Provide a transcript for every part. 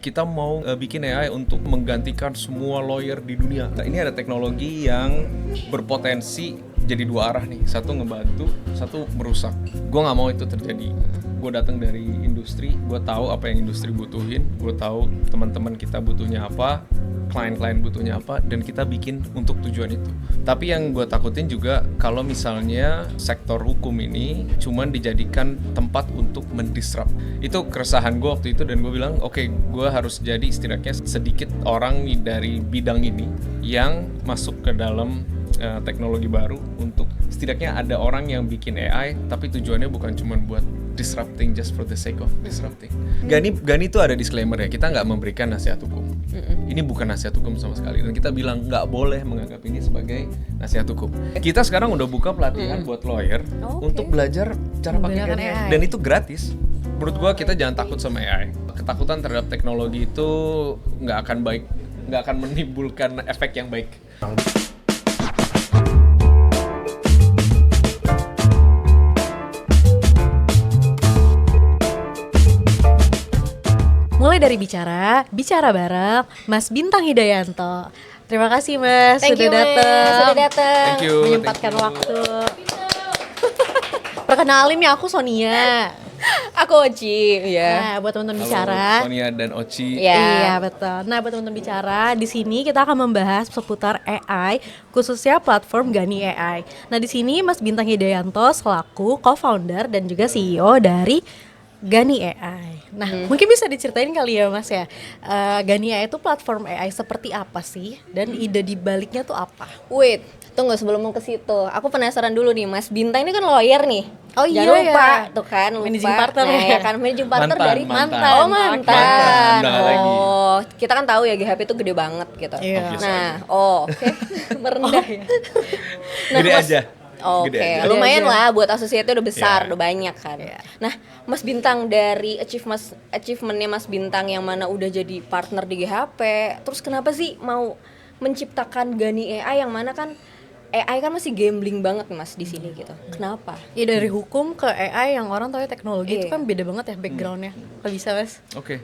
Kita mau bikin AI untuk menggantikan semua lawyer di dunia. Nah, ini ada teknologi yang berpotensi jadi dua arah nih. Satu ngebantu, satu merusak. Gue nggak mau itu terjadi. Gue datang dari industri, gue tahu apa yang industri butuhin, gue tahu teman-teman kita butuhnya apa, klien-klien butuhnya apa, dan kita bikin untuk tujuan itu. Tapi yang gue takutin juga kalau misalnya sektor hukum ini cuman dijadikan tempat untuk mendisrupt. Itu keresahan gue waktu itu, dan gue bilang oke, gue harus jadi setidaknya sedikit orang dari bidang ini yang masuk ke dalam teknologi baru untuk setidaknya ada orang yang bikin AI tapi tujuannya bukan cuma buat disrupting just for the sake of disrupting. Gani itu ada disclaimer ya, kita nggak memberikan nasihat hukum. Ini bukan nasihat hukum sama sekali, dan kita bilang nggak boleh menganggap ini sebagai nasihat hukum. Kita sekarang udah buka pelatihan buat lawyer untuk belajar cara pakai Menggunakan AI, AI. dan itu gratis. Menurut gua kita jangan takut sama AI. Ketakutan terhadap teknologi itu nggak akan menimbulkan efek yang baik. Mulai dari bicara bareng Mas Bintang Hidayanto. Terima kasih Mas Thank sudah you, Mas. datang. Sudah datang. Thank you. Menyempatkan waktu. Perkenalin nih, aku Sonia. Aku Oci, ya. Nah, buat teman-teman Halo, bicara. Sonia dan Oci. Ya. Iya betul. Nah, buat teman-teman bicara, di sini kita akan membahas seputar AI, khususnya platform Gani AI. Nah, di sini Mas Bintang Hidayanto selaku co-founder dan juga CEO dari Gani AI. Nah, mungkin bisa diceritain kali ya Mas ya, Gani AI itu platform AI seperti apa sih? Dan ide di baliknya tuh apa? Wait, tunggu sebelum mau ke situ. Aku penasaran dulu nih, Mas Bintang ini kan lawyer nih. Oh Jangan iya lupa, ya. tuh kan, lupa. Managing partner nah, ya. ya kan, managing partner dari Mantan. Oh, mantan. Mantan, udah nggak lagi. Oh, kita kan tahu ya GHP itu gede banget gitu. Iya. Nah, oke. Merendah ya. Gede aja. Oke, Gede aja. lumayan Gede aja. lah buat asosiatnya udah besar, Iya. udah banyak kan. Iya. Nah, Mas Bintang dari achievementnya Mas Bintang yang mana udah jadi partner di GHP, terus kenapa sih mau menciptakan Gani AI yang mana kan AI kan masih gambling banget Mas di sini gitu. Kenapa? Ya dari hukum ke AI yang orang tahu ya teknologi itu Iya. kan beda banget ya backgroundnya. Kalau bisa Mas? Oke.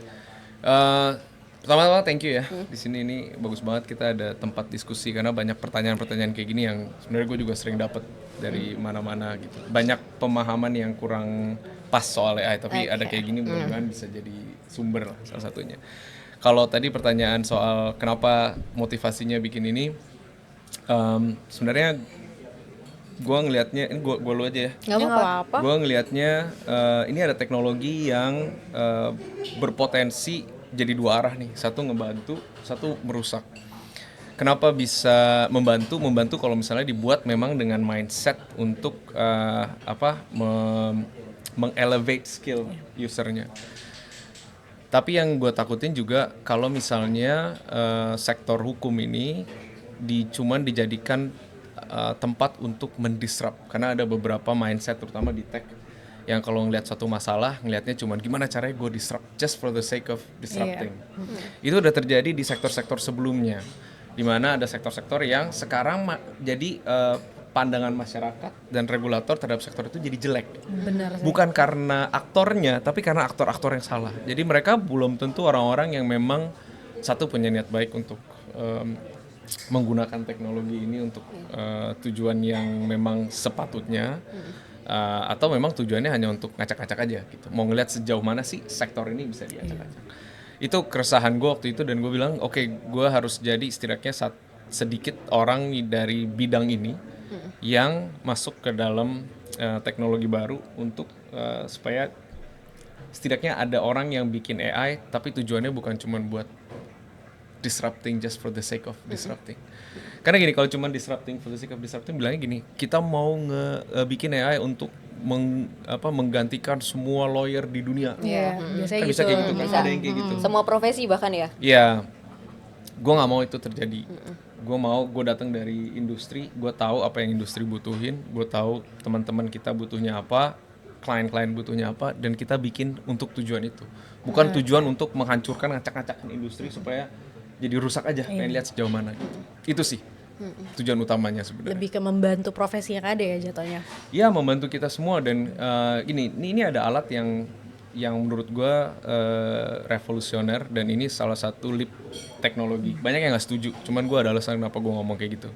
Pertama-tama thank you ya. Di sini ini bagus banget kita ada tempat diskusi karena banyak pertanyaan-pertanyaan kayak gini yang sebenarnya gue juga sering dapat dari mana-mana gitu. Banyak pemahaman yang kurang pas soal AI, tapi ada kayak gini mudah-mudahan bisa jadi sumber lah salah satunya. Kalau tadi pertanyaan soal kenapa motivasinya bikin ini, sebenarnya gue ngelihatnya, ini gue lu aja ya. Nggak apa-apa. Gue ngelihatnya ini ada teknologi yang berpotensi jadi dua arah nih. Satu ngebantu, satu merusak. Kenapa bisa membantu? Membantu kalau misalnya dibuat memang dengan mindset untuk meng-elevate skill usernya. Tapi yang gue takutin juga kalau misalnya sektor hukum ini cuman dijadikan tempat untuk mendisrupt, karena ada beberapa mindset terutama di tech yang kalau ngelihat satu masalah ngelihatnya cuman gimana caranya gue disrupt just for the sake of disrupting. Itu udah terjadi di sektor-sektor sebelumnya, di mana ada sektor-sektor yang sekarang jadi pandangan masyarakat dan regulator terhadap sektor itu jadi jelek. Benar sih. Bukan karena aktornya, tapi karena aktor-aktor yang salah. Jadi mereka belum tentu orang-orang yang memang satu punya niat baik untuk menggunakan teknologi ini untuk tujuan yang memang sepatutnya, atau memang tujuannya hanya untuk ngacak-ngacak aja gitu. Mau ngeliat sejauh mana sih sektor ini bisa diacak-acak. Itu keresahan gue waktu itu, dan gue bilang oke, gue harus jadi setidaknya sedikit orang dari bidang ini yang masuk ke dalam teknologi baru untuk supaya setidaknya ada orang yang bikin AI tapi tujuannya bukan cuma buat disrupting just for the sake of disrupting. Karena gini, kalau cuma disrupting for the sake of disrupting, bilangnya gini, kita mau bikin AI untuk menggantikan semua lawyer di dunia. Iya, biasanya Kan gitu. bisa kayak gitu kan, Bisa. ada yang kayak gitu. Semua profesi bahkan ya. Iya, gue nggak mau itu terjadi. Gue datang dari industri, gue tahu apa yang industri butuhin, gue tahu teman-teman kita butuhnya apa, klien-klien butuhnya apa, dan kita bikin untuk tujuan itu. Bukan tujuan untuk menghancurkan, ngacak-ngacakin industri supaya jadi rusak aja, pengen lihat sejauh mana gitu. Itu sih tujuan utamanya sebenarnya. Lebih ke membantu profesi yang ada ya jatuhnya. Ya, membantu kita semua, dan ini ada alat yang menurut gue revolusioner, dan ini salah satu leap teknologi. Banyak yang nggak setuju, cuman gue ada alasan kenapa gue ngomong kayak gitu.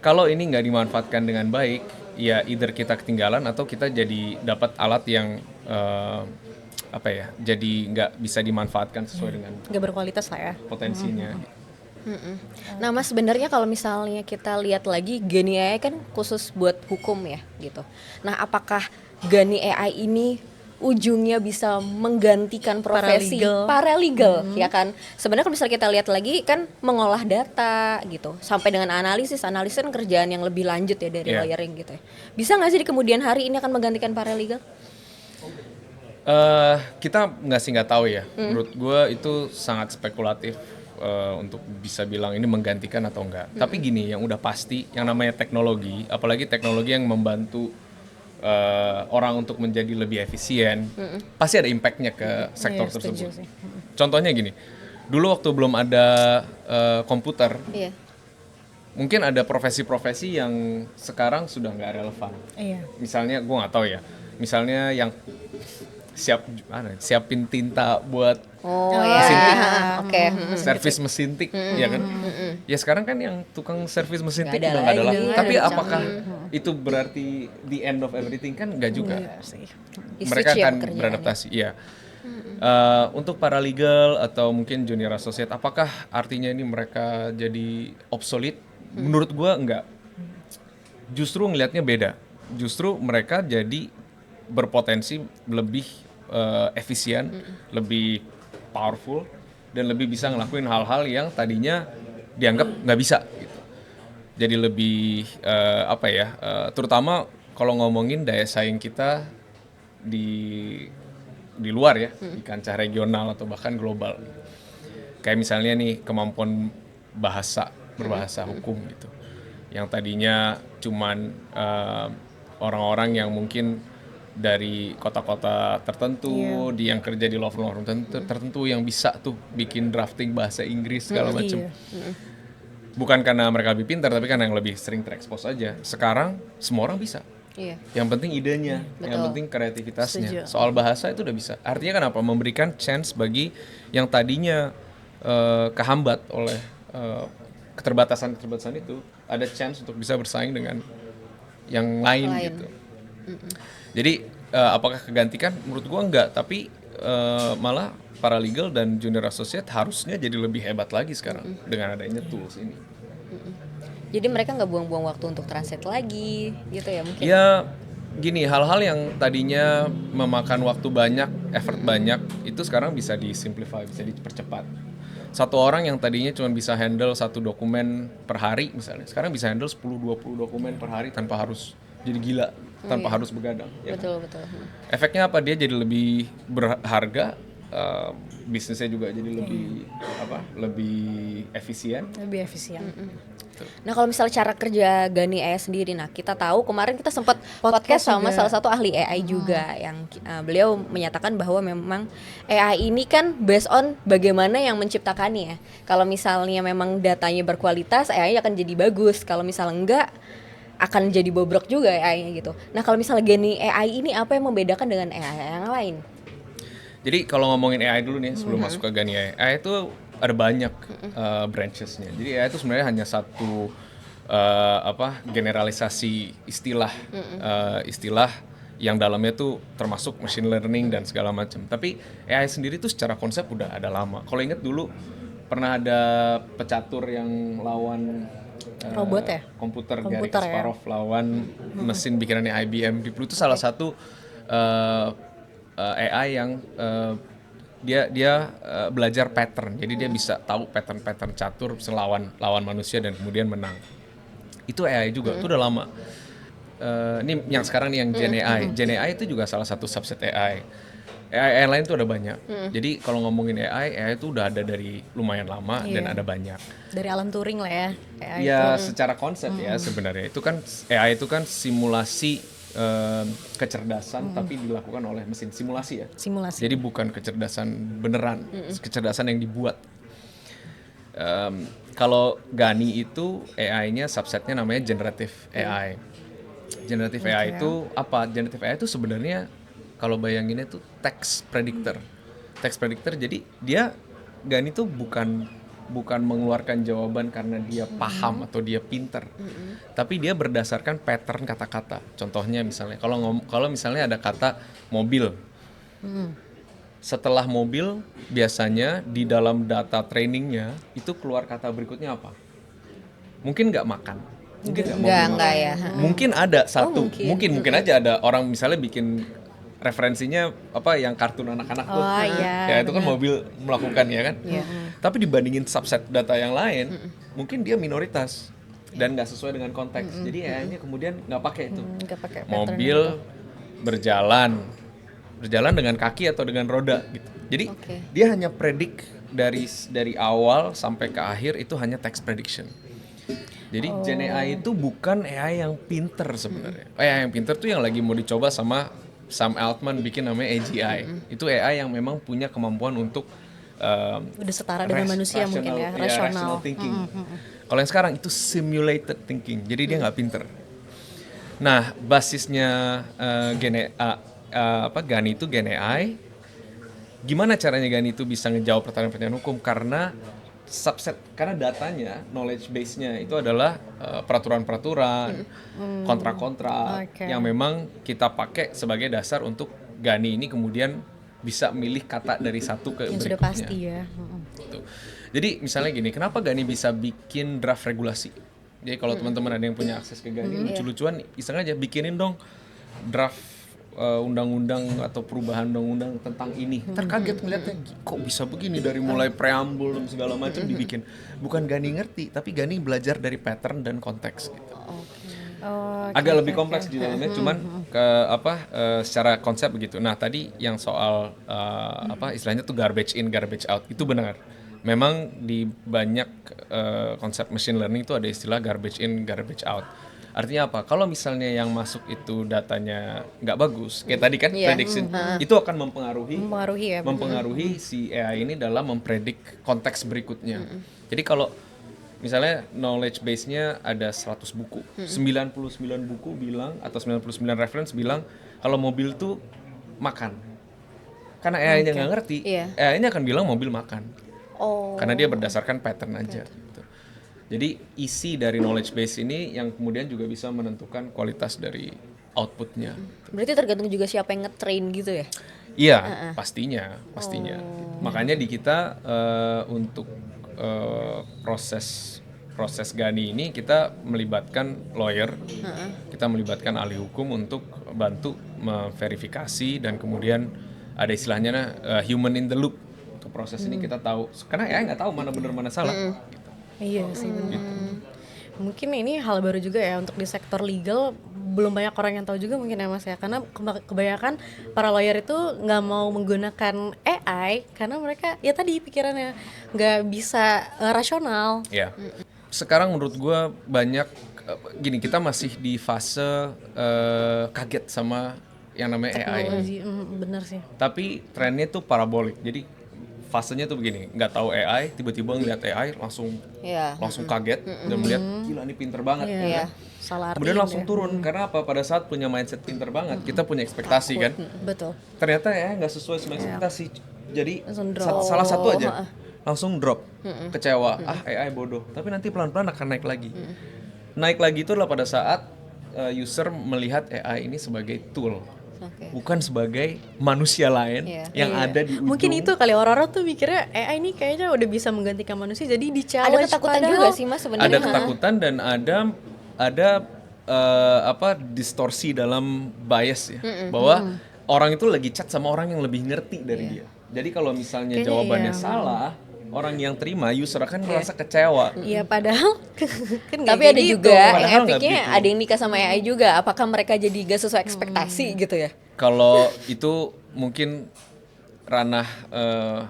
Kalau ini nggak dimanfaatkan dengan baik, ya either kita ketinggalan atau kita jadi dapat alat yang jadi nggak bisa dimanfaatkan sesuai dengan Nggak berkualitas lah ya. potensinya. Nah Mas, sebenarnya kalau misalnya kita lihat lagi, Gani AI kan khusus buat hukum ya gitu. Nah apakah Gani AI ini ujungnya bisa menggantikan profesi paralegal ya kan? Sebenarnya kalau misalnya kita lihat lagi kan mengolah data gitu, sampai dengan analisis kan kerjaan yang lebih lanjut ya dari lawyering gitu ya. Bisa nggak sih di kemudian hari ini akan menggantikan paralegal? Kita nggak tahu ya. Menurut gue itu sangat spekulatif untuk bisa bilang ini menggantikan atau enggak. Tapi gini, yang udah pasti, yang namanya teknologi, apalagi teknologi yang membantu orang untuk menjadi lebih efisien, pasti ada impactnya ke sektor tersebut. Contohnya gini, dulu waktu belum ada komputer, mungkin ada profesi-profesi yang sekarang sudah nggak relevan. Misalnya, gue nggak tahu ya, misalnya yang siapin tinta buat mesin tik, servis mesin tik, ya kan? Ya sekarang kan yang tukang servis mesin tik udah nggak ada lagi. Tapi apakah itu berarti the end of everything? Kan nggak juga. Mereka akan beradaptasi. Iya. Untuk paralegal atau mungkin junior associate, apakah artinya ini mereka jadi obsolete? Menurut gua enggak. Justru ngelihatnya beda. Justru mereka jadi berpotensi lebih efisien, lebih powerful, dan lebih bisa ngelakuin hal-hal yang tadinya dianggap nggak bisa gitu. Jadi lebih terutama kalau ngomongin daya saing kita di luar ya, di kancah regional atau bahkan global. Kayak misalnya nih kemampuan berbahasa hukum gitu, yang tadinya cuman orang-orang yang mungkin dari kota-kota tertentu, yang kerja di law firm tertentu yang bisa tuh bikin drafting bahasa Inggris segala macam. Bukan karena mereka lebih pintar, tapi karena yang lebih sering terekspos aja. Sekarang semua orang bisa. Yang penting idenya, yang penting kreativitasnya. Soal bahasa itu udah bisa. Artinya kenapa? Memberikan chance bagi yang tadinya kehambat oleh keterbatasan itu, ada chance untuk bisa bersaing dengan yang lain. Gitu. Jadi apakah kegantikan? Menurut gua enggak, tapi malah paralegal dan junior associate harusnya jadi lebih hebat lagi sekarang dengan adanya tools ini. Jadi mereka nggak buang-buang waktu untuk translate lagi gitu ya mungkin? Ya gini, hal-hal yang tadinya memakan waktu banyak, effort banyak, itu sekarang bisa disimplify, bisa dipercepat. Satu orang yang tadinya cuma bisa handle 1 dokumen per hari misalnya, sekarang bisa handle 10-20 dokumen per hari tanpa harus jadi gila, tanpa harus begadang. Betul. Efeknya apa? Dia jadi lebih berharga, bisnisnya juga jadi lebih efisien. Nah kalau misalnya cara kerja Gani AI sendiri, nah kita tahu kemarin kita sempat podcast sama salah satu ahli AI juga yang beliau menyatakan bahwa memang AI ini kan based on bagaimana yang menciptakannya. Kalau misalnya memang datanya berkualitas, AI akan jadi bagus. Kalau misalnya enggak, akan jadi bobrok juga AI-nya gitu. Nah kalau misalnya Gani AI ini apa yang membedakan dengan AI yang lain? Jadi kalau ngomongin AI dulu nih sebelum masuk ke Gani AI, AI itu ada banyak branches-nya. Jadi AI itu sebenarnya hanya satu generalisasi istilah yang dalamnya tuh termasuk machine learning dan segala macam. Tapi AI sendiri tuh secara konsep udah ada lama. Kalau inget dulu pernah ada pecatur yang lawan robot ya? Komputer Garry Kasparov lawan mesin bikinannya IBM. Itu salah satu AI yang dia belajar pattern. Jadi dia bisa tahu pattern catur lawan manusia dan kemudian menang. Itu AI juga, itu udah lama. Ini yang sekarang nih yang Gen AI. Gen AI itu juga salah satu subset AI. AI lain tuh ada banyak. Jadi kalau ngomongin AI itu udah ada dari lumayan lama dan ada banyak. Dari Alan Turing lah ya. AI ya secara konsep ya sebenarnya itu kan AI itu kan simulasi kecerdasan tapi dilakukan oleh mesin, simulasi ya. Jadi bukan kecerdasan beneran, kecerdasan yang dibuat. Kalau Gani itu AI-nya subsetnya namanya generative AI. Generative AI itu apa? Generative AI itu sebenarnya kalau bayanginnya tuh text predictor. Text predictor, jadi Gani tuh bukan mengeluarkan jawaban karena dia paham atau dia pinter, tapi dia berdasarkan pattern kata-kata. Contohnya misalnya kalau misalnya ada kata mobil, setelah mobil biasanya di dalam data trainingnya itu keluar kata berikutnya apa? Mungkin nggak makan, mungkin Enggak ya. mungkin ada satu, mungkin. mungkin aja ada orang misalnya bikin referensinya apa yang kartun anak-anak tuh, Oh, iya, ya itu kan mobil melakukan ya kan. Tapi dibandingin subset data yang lain, mungkin dia minoritas dan nggak sesuai dengan konteks. Jadi AI-nya kemudian nggak pakai itu. Nggak pakai pattern Mobil berjalan dengan kaki atau dengan roda gitu. Jadi dia hanya predik dari awal sampai ke akhir itu hanya text prediction. Jadi Gen AI itu bukan AI yang pinter sebenarnya. AI yang pinter tuh yang lagi mau dicoba sama Sam Altman bikin namanya AGI. Itu AI yang memang punya kemampuan untuk udah setara dengan manusia mungkin ya, rasional. thinking. Kalau yang sekarang itu simulated thinking. Jadi dia nggak pinter. Nah, basisnya Gani itu Gen AI. Gimana caranya Gani itu bisa ngejawab pertanyaan-pertanyaan hukum? Karena datanya, knowledge base-nya itu adalah peraturan-peraturan, kontrak-kontrak yang memang kita pakai sebagai dasar untuk Gani ini kemudian bisa milih kata dari satu ke Yang berikutnya. sudah pasti ya. Gitu. Jadi misalnya gini, kenapa Gani bisa bikin draft regulasi? Jadi kalau teman-teman ada yang punya akses ke Gani, lucu-lucuan iseng aja bikinin dong draft undang-undang atau perubahan undang-undang tentang ini. Terkaget ngeliatnya, kok bisa begini dari mulai preambul dan segala macam dibikin. Bukan Gani ngerti, tapi Gani belajar dari pattern dan konteks gitu. Agak lebih kompleks di dalamnya, cuman secara konsep begitu. Nah tadi yang soal istilahnya tuh garbage in, garbage out itu benar. Memang di banyak konsep machine learning itu ada istilah garbage in, garbage out. Artinya apa? Kalau misalnya yang masuk itu datanya nggak bagus, kayak tadi kan prediction, itu akan mempengaruhi si AI ini dalam mempredik konteks berikutnya. Jadi kalau misalnya knowledge base-nya ada 100 buku, 99 buku bilang atau 99 reference bilang kalau mobil tuh makan. Karena AI-nya nggak ngerti, AI-nya akan bilang mobil makan. Karena dia berdasarkan pattern aja. Gitu. Jadi isi dari knowledge base ini yang kemudian juga bisa menentukan kualitas dari outputnya. Berarti tergantung juga siapa yang nge-train gitu ya? Iya, pastinya. Makanya di kita untuk proses Gani ini kita melibatkan lawyer, kita melibatkan ahli hukum untuk bantu memverifikasi dan kemudian ada istilahnya human in the loop. Untuk proses ini kita tahu, karena AI nggak tahu mana benar mana salah. Iya sih benar. Mungkin ini hal baru juga ya untuk di sektor legal, belum banyak orang yang tahu juga mungkin ya Mas ya, karena kebanyakan para lawyer itu nggak mau menggunakan AI karena mereka ya tadi pikirannya nggak bisa rasional. Ya. Sekarang menurut gue banyak gini, kita masih di fase kaget sama yang namanya Teknologi, AI. bener sih. Tapi trennya tuh parabolik. Jadi fasenya tuh begini, nggak tahu AI, tiba-tiba ngeliat AI langsung kaget dan melihat gila ini pinter banget. Iya. Salah artiin. Kemudian langsung turun karena apa? Pada saat punya mindset pinter banget, kita punya ekspektasi kan. Betul. Ternyata AI nggak sesuai sama ekspektasi. Jadi Langsung drop. salah satu aja langsung drop, kecewa. AI bodoh. Tapi nanti pelan-pelan akan naik lagi. Naik lagi itu adalah pada saat user melihat AI ini sebagai tool. Bukan sebagai manusia lain yang ada di ujung. Mungkin itu kali orang-orang tuh mikirnya AI ini kayaknya udah bisa menggantikan manusia, jadi di-challenge. Ada ketakutan juga sih Mas sebenarnya. Ada ketakutan dan ada distorsi dalam bias ya, bahwa orang itu lagi chat sama orang yang lebih ngerti dari dia. Jadi kalau misalnya Kayaknya jawabannya salah, orang yang terima user akan merasa kecewa. Iya padahal kan nggak Tapi ada kayak juga gitu. yang Padahal nggak epicnya begitu. ada yang nikah sama AI juga. Apakah mereka jadi gak sesuai ekspektasi gitu ya? Kalau itu mungkin ranah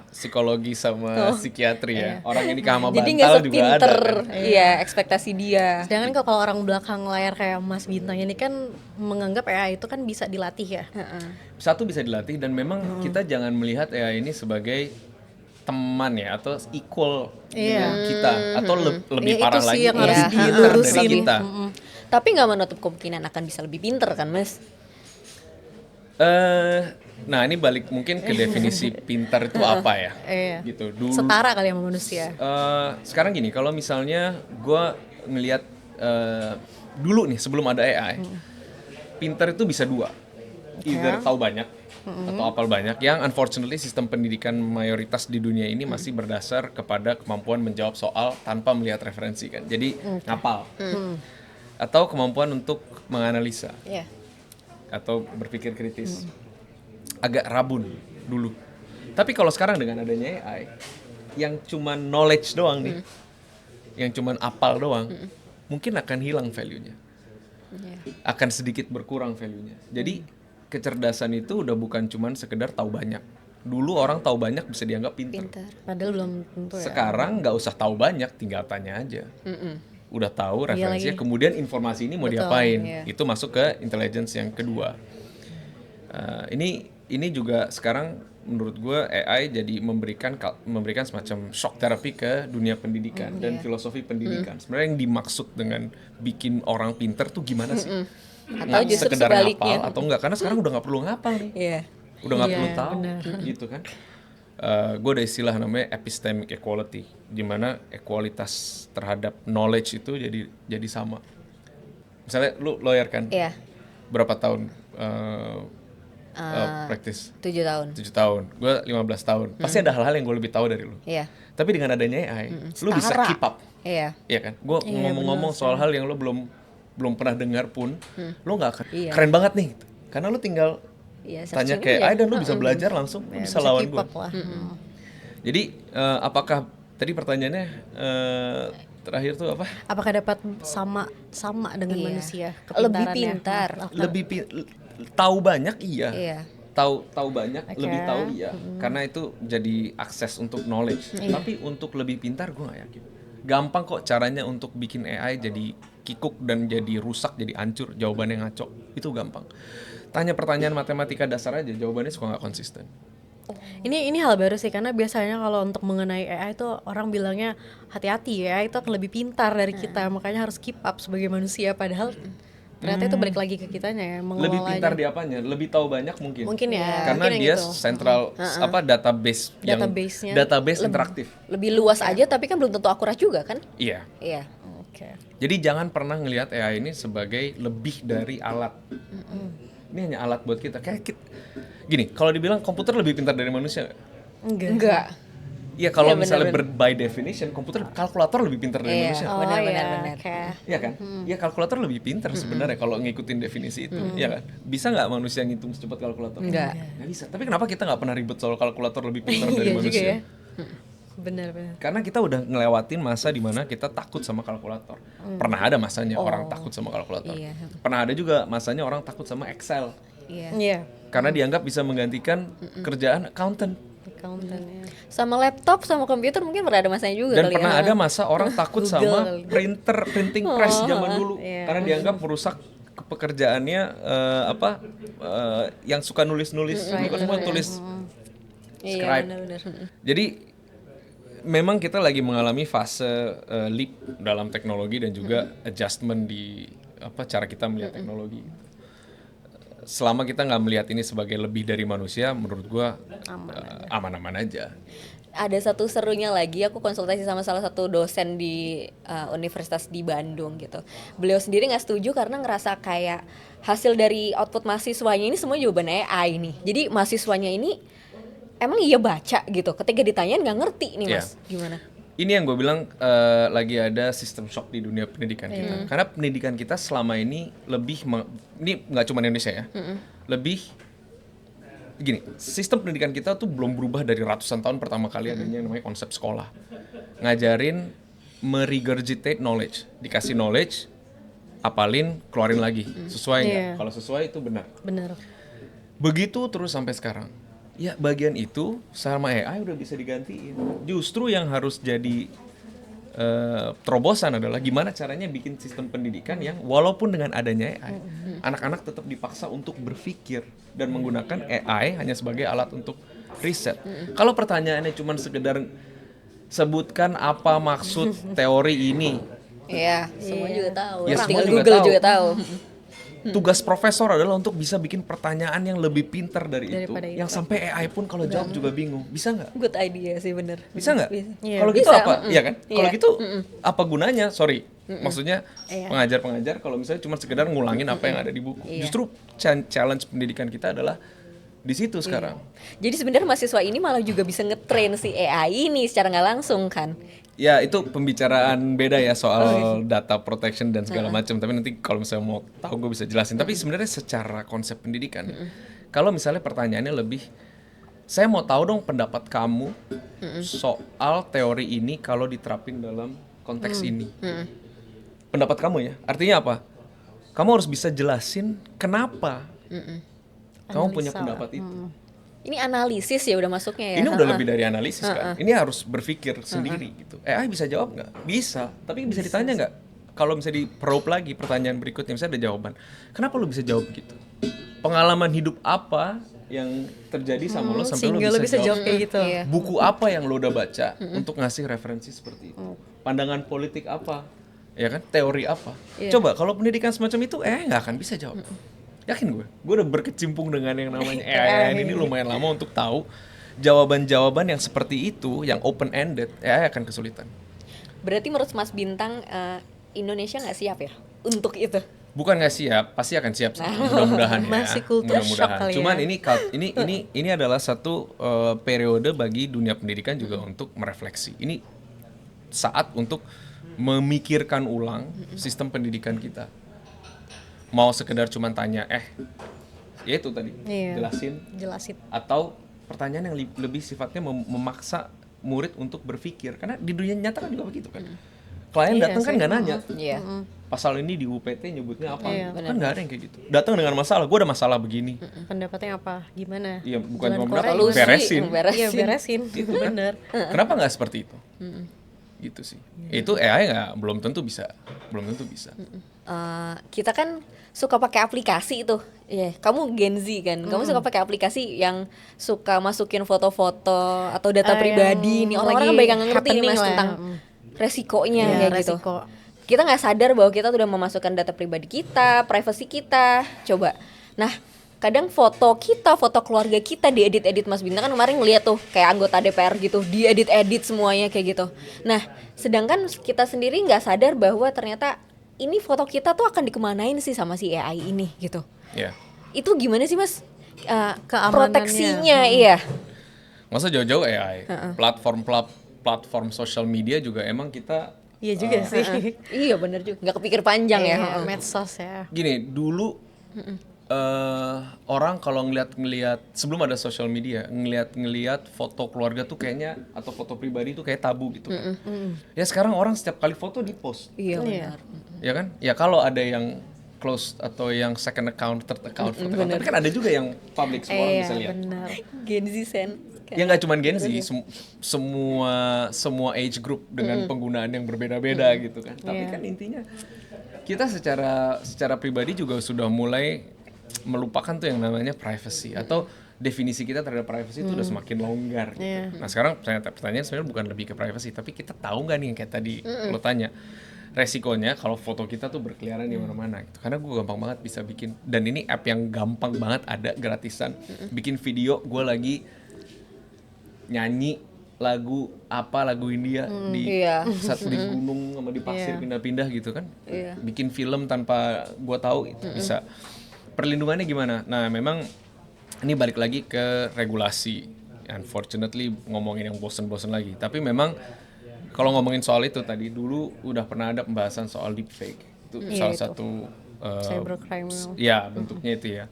psikologi sama psikiatri ya. Orang yang nikah sama Jadi bantal gak juga ada. sepinter Kan? iya ekspektasi dia. Sedangkan kalau orang belakang layar kayak Mas Bintang ini kan menganggap AI itu kan bisa dilatih ya. Satu bisa dilatih dan memang kita jangan melihat AI ini sebagai teman ya atau equal dengan kita atau lebih Ya, parah itu sih lagi yang harus lebih pintar dilurusin. dari kita. Tapi nggak menutup kemungkinan akan bisa lebih pinter kan Mas? Nah ini balik mungkin ke definisi pintar itu apa ya? Iya. Gitu. Dulu Setara kali sama manusia. sekarang gini, kalau misalnya gue ngelihat dulu nih sebelum ada AI, pintar itu bisa dua, either tahu banyak atau hafal banyak. Yang unfortunately sistem pendidikan mayoritas di dunia ini masih berdasar kepada kemampuan menjawab soal tanpa melihat referensi kan. Jadi ngapal atau kemampuan untuk menganalisa Iya. atau berpikir kritis. Agak rabun dulu. Tapi kalau sekarang dengan adanya AI yang cuman knowledge doang nih, yang cuman apal doang, mungkin akan hilang value-nya. Akan sedikit berkurang value-nya. Jadi kecerdasan itu udah bukan cuman sekedar tahu banyak. Dulu orang tahu banyak bisa dianggap pintar. Pintar. Padahal belum tentu ya. Sekarang nggak usah tahu banyak, tinggal tanya aja. Udah tahu referensinya, lagi. kemudian informasi ini mau Betul, diapain. iya. Itu masuk ke intelligence yang kedua. Ini juga sekarang menurut gue AI jadi memberikan semacam shock therapy ke dunia pendidikan dan filosofi pendidikan. Sebenarnya yang dimaksud dengan bikin orang pinter tuh gimana sih? Atau Nggak justru sekedar sebaliknya. ngapal atau enggak? Karena sekarang udah nggak perlu ngapal nih, Iya. udah nggak Iya, perlu tahu, benar. gitu kan? Gue ada istilah namanya epistemic equality, di mana ekualitas terhadap knowledge itu jadi sama. Misalnya lu lawyer kan, Iya. berapa tahun practice? 7 tahun. 7 tahun, gue 15 tahun. Pasti ada hal-hal yang gue lebih tahu dari lu. Iya. Tapi dengan adanya AI, lu bisa Setara. keep up. Iya. Iya kan? Gue ngomong-ngomong soal hal yang lu belum pernah dengar pun, lu nggak akan Iya. keren banget nih. Karena lu tinggal Iya, tanya searching ke aja. AI dan lu bisa belajar langsung, lu bisa lawan keep gue. up lah. Jadi apakah tadi pertanyaannya terakhir tuh apa? Apakah dapat sama dengan Iya. manusia Lebih kepintarannya? pintar. Tahu banyak iya. Iya. Tahu banyak, Oke. lebih tahu iya. Karena itu jadi akses untuk knowledge. Iya. Tapi untuk lebih pintar gue nggak yakin. Gampang kok caranya untuk bikin AI jadi kikuk dan jadi rusak, jadi hancur, jawabannya ngaco. Itu gampang. Tanya pertanyaan matematika dasar aja, jawabannya suka nggak konsisten. Ini hal baru sih, karena biasanya kalau untuk mengenai AI itu orang bilangnya hati-hati ya, itu akan lebih pintar dari kita, makanya harus keep up sebagai manusia. Padahal ternyata itu balik lagi ke kitanya ya, Lebih mengelolanya. pintar di apanya? Lebih tahu banyak mungkin. Mungkin ya, Karena mungkin yang dia gitu. sentral apa database yang Database-nya database interaktif. Lebih luas aja tapi kan belum tentu akurat juga kan? Iya. Iya. Oke. Jadi jangan pernah ngelihat AI ini sebagai lebih dari alat. Ini hanya alat buat kita. Gini, kalau dibilang komputer lebih pintar dari manusia, Enggak. iya kalau Iya, misalnya benar-benar. by definition kalkulator lebih pintar dari Iya. manusia. Oh, Benar, iya, benar, benar. oke. Iya kan? Iya kalkulator lebih pintar sebenarnya kalau ngikutin definisi itu, ya kan? Bisa nggak manusia ngitung secepat kalkulator? Nggak. Nggak bisa. Tapi kenapa kita nggak pernah ribet soal kalkulator lebih pintar dari Iya juga manusia? ya. Benar. Karena kita udah ngelewatin masa di mana kita takut sama kalkulator. Pernah ada masanya orang takut sama kalkulator. Iya. Pernah ada juga masanya orang takut sama Excel. Iya. Iya. Karena dianggap bisa menggantikan kerjaan accountant. Accountant ya. Sama laptop sama komputer mungkin pernah ada masanya juga Dan kali pernah ya. ada masa orang takut sama printing press zaman dulu. iya. Karena dianggap merusak pekerjaannya yang suka nulis-nulis. Dulu kan semua tulis Iya, scribe. benar-benar. Jadi memang kita lagi mengalami fase leap dalam teknologi dan juga adjustment di cara kita melihat teknologi. Selama kita nggak melihat ini sebagai lebih dari manusia, menurut gua aman-aman aja. Ada satu serunya lagi, aku konsultasi sama salah satu dosen di universitas di Bandung gitu. Beliau sendiri nggak setuju karena ngerasa kayak hasil dari output mahasiswanya ini semua jawaban AI nih. Jadi mahasiswanya ini emang iya baca gitu. Ketika ditanyain nggak ngerti nih mas, gimana? Ini yang gue bilang lagi ada sistem shock di dunia pendidikan kita. Karena pendidikan kita selama ini ini nggak cuma Indonesia ya, lebih gini, sistem pendidikan kita tuh belum berubah dari ratusan tahun pertama kali adanya yang namanya konsep sekolah. Ngajarin meregurgitate knowledge, dikasih knowledge, apalin, keluarin lagi, sesuai nggak? Iya. Kalau sesuai itu benar. Benar. Begitu terus sampai sekarang. Ya bagian itu sama AI udah bisa digantiin. Justru yang harus jadi terobosan adalah gimana caranya bikin sistem pendidikan yang walaupun dengan adanya AI, anak-anak tetap dipaksa untuk berpikir dan menggunakan AI hanya sebagai alat untuk riset. Kalau pertanyaannya cuma sekedar sebutkan apa maksud teori ini, Iya, semua juga tahu. Ya, Orang semua tinggal juga Google tahu. juga tahu. Tugas profesor adalah untuk bisa bikin pertanyaan yang lebih pintar dari itu, Daripada itu. yang sampai AI pun kalau jawab juga bingung. Bisa nggak? Good idea sih, bener. Bisa nggak? Iya. Kalau gitu Bisa, apa? Iya kan? Kalau Iya. gitu apa gunanya? Sorry. Maksudnya Iya. pengajar-pengajar kalau misalnya cuma sekedar ngulangin apa yang ada di buku. Iya. Justru challenge pendidikan kita adalah di situ sekarang. Jadi sebenarnya mahasiswa ini malah juga bisa ngetrain si AI ini secara nggak langsung kan. Ya itu pembicaraan beda ya soal data protection dan segala macam. Tapi nanti kalau misalnya mau tahu gue bisa jelasin. Tapi sebenarnya secara konsep pendidikan, kalau misalnya pertanyaannya lebih, saya mau tahu dong pendapat kamu soal teori ini kalau diterapin dalam konteks ini. Pendapat kamu ya. Artinya apa? Kamu harus bisa jelasin kenapa kamu punya Analisa. pendapat itu. Ini analisis ya udah masuknya ya. Ini udah lebih dari analisis kan. Ini harus berpikir sendiri gitu. AI bisa jawab nggak? Bisa. Tapi bisa ditanya nggak? Kalau misalnya di-probe lagi pertanyaan berikutnya, misalnya ada jawaban. Kenapa lu bisa jawab gitu? Pengalaman hidup apa yang terjadi sama lo sampai Sehingga lo bisa jawab? kayak gitu. Iya. Buku apa yang lo udah baca untuk ngasih referensi seperti itu? Pandangan politik apa? Ya kan? Teori apa? Coba kalau pendidikan semacam itu nggak akan bisa jawab. Yakin gue udah berkecimpung dengan yang namanya AI ini lumayan lama untuk tahu jawaban-jawaban yang seperti itu, yang open ended, AI akan kesulitan. Berarti menurut Mas Bintang Indonesia nggak siap ya untuk itu? Bukan nggak siap, pasti akan siap sih. Mudah-mudahan ya. Masih culture shock kali ya. Cuman ini adalah satu periode bagi dunia pendidikan juga untuk merefleksi. Ini saat untuk memikirkan ulang sistem pendidikan kita. Mau sekedar cuman tanya, ya itu tadi, Iya. jelasin. Atau pertanyaan yang lebih sifatnya memaksa murid untuk berpikir. Karena di dunia nyata kan juga begitu kan. Klien Iya datang kan sih. nggak nanya, Iya. pasal ini di UPT nyebutnya apa? Iya. Kan nggak ada yang kayak gitu. Datang dengan masalah, gue ada masalah begini. Pendapatnya apa? Gimana? Iya, bukan Jalan cuma keluar pendapat, gimana? beresin. Iya, beresin. Gitu kan. Bener. Kenapa nggak seperti itu? Gitu sih. Itu AI belum tentu bisa. Kita kan suka pakai aplikasi itu. Iya, kamu Gen Z kan. Kamu suka pakai aplikasi yang suka masukin foto-foto atau data pribadi. yang Nih orang-orang kan lagi banyak nggak ngerti nih happening Mas lah. tentang resikonya Iya, kayak resiko. gitu. Kita nggak sadar bahwa kita tuh udah memasukkan data pribadi kita, privasi kita. Coba. Nah, kadang foto kita, foto keluarga kita diedit-edit. Mas Bintang kan kemarin ngeliat tuh kayak anggota DPR gitu, diedit-edit semuanya kayak gitu. Nah, sedangkan kita sendiri nggak sadar bahwa ternyata ini foto kita tuh akan dikemanain sih sama si AI ini gitu. Ya. Itu gimana sih Mas? Keamanannya. Proteksinya, iya. Masa jauh-jauh AI. Platform sosial media juga emang kita Iya juga sih. Iya bener juga, nggak kepikir panjang ya. Iya, medsos ya. gini, dulu orang kalau ngelihat sebelum ada sosial media, ngelihat foto keluarga tuh kayaknya atau foto pribadi tuh kayak tabu gitu kan. Ya sekarang orang setiap kali foto di post. Iya benar. Ya kan? Ya kalau ada yang close atau yang second account, third account, fourth account. Tapi kan ada juga yang public, semua orang bisa lihat. Benar. Gen Z sen. Ya nggak cuma Gen Z, semua age group dengan penggunaan yang berbeda-beda gitu kan. Tapi kan intinya kita secara pribadi juga sudah mulai melupakan tuh yang namanya privacy atau definisi kita terhadap privacy itu udah semakin longgar gitu. Nah sekarang pertanyaan sebenarnya bukan lebih ke privacy, tapi kita tahu nggak nih yang kayak tadi lo tanya, resikonya kalau foto kita tuh berkeliaran di mana-mana gitu. Karena gue gampang banget bisa bikin, dan ini app yang gampang banget ada gratisan, bikin video gue lagi nyanyi lagu India di Iya. saat di gunung sama di pasir pindah-pindah gitu kan. Iya. Bikin film tanpa gua tahu itu bisa. Perlindungannya gimana? Nah, memang ini balik lagi ke regulasi. Unfortunately ngomongin yang bosen-bosen lagi. Tapi memang kalau ngomongin soal itu tadi dulu udah pernah ada pembahasan soal deepfake. Itu salah satu Cybercrime. ya bentuknya itu ya.